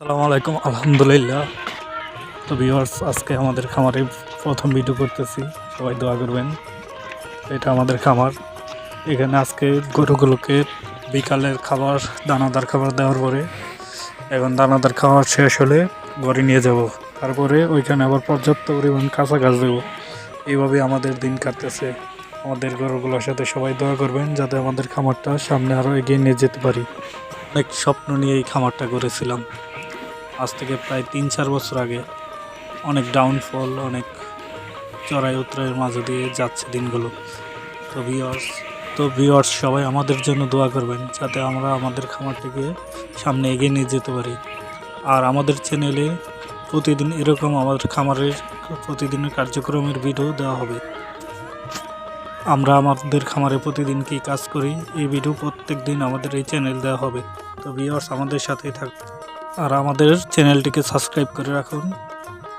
আসসালামু আলাইকুম। আলহামদুলিল্লাহ। তো ভিউয়ার্স, আজকে আমাদের খামারে প্রথম ভিডিও করতেছি, সবাই দোয়া করবেন। এটা আমাদের খামার। এখানে আজকে গরুগুলোকে বিকালের খাবার, দানাদার খাবার দেওয়ার পরে এখন দানাদার খাবার শেষ হলে ঘরে নিয়ে যাব। তারপরে ওইখানে আবার পর্যাপ্ত পরিমাণ কাঁচা ঘাস দেবো। এইভাবে আমাদের দিন কাটতেছে। আমাদের গরুগুলোর সাথে সবাই দোয়া করবেন যাতে আমাদের খামারটা সামনে আরও এগিয়ে নিয়ে যেতে পারি। অনেক স্বপ্ন নিয়ে এই খামারটা করেছিলাম আজ থেকে প্রায় ৩-৪ বছর আগে। অনেক ডাউনফল, অনেক চড়াই উতরাইয়ের মাঝে দিয়ে যাচ্ছে দিনগুলো। তো ভিউয়ার্স সবাই আমাদের জন্য দোয়া করবেন যাতে আমরা আমাদের খামারটিকে সামনে এগিয়ে নিয়ে যেতে পারি। আর আমাদের চ্যানেলে প্রতিদিন এরকম আমাদের খামারের প্রতিদিনের কার্যক্রমের ভিডিও দেওয়া হবে। আমরা আমাদের খামারে প্রতিদিন কী কাজ করি এই ভিডিও প্রত্যেক দিন আমাদের এই চ্যানেল দেওয়া হবে। তো ভিউয়ার্স আমাদের সাথেই থাকুন আর আমাদের চ্যানেলটিকে সাবস্ক্রাইব করে রাখুন।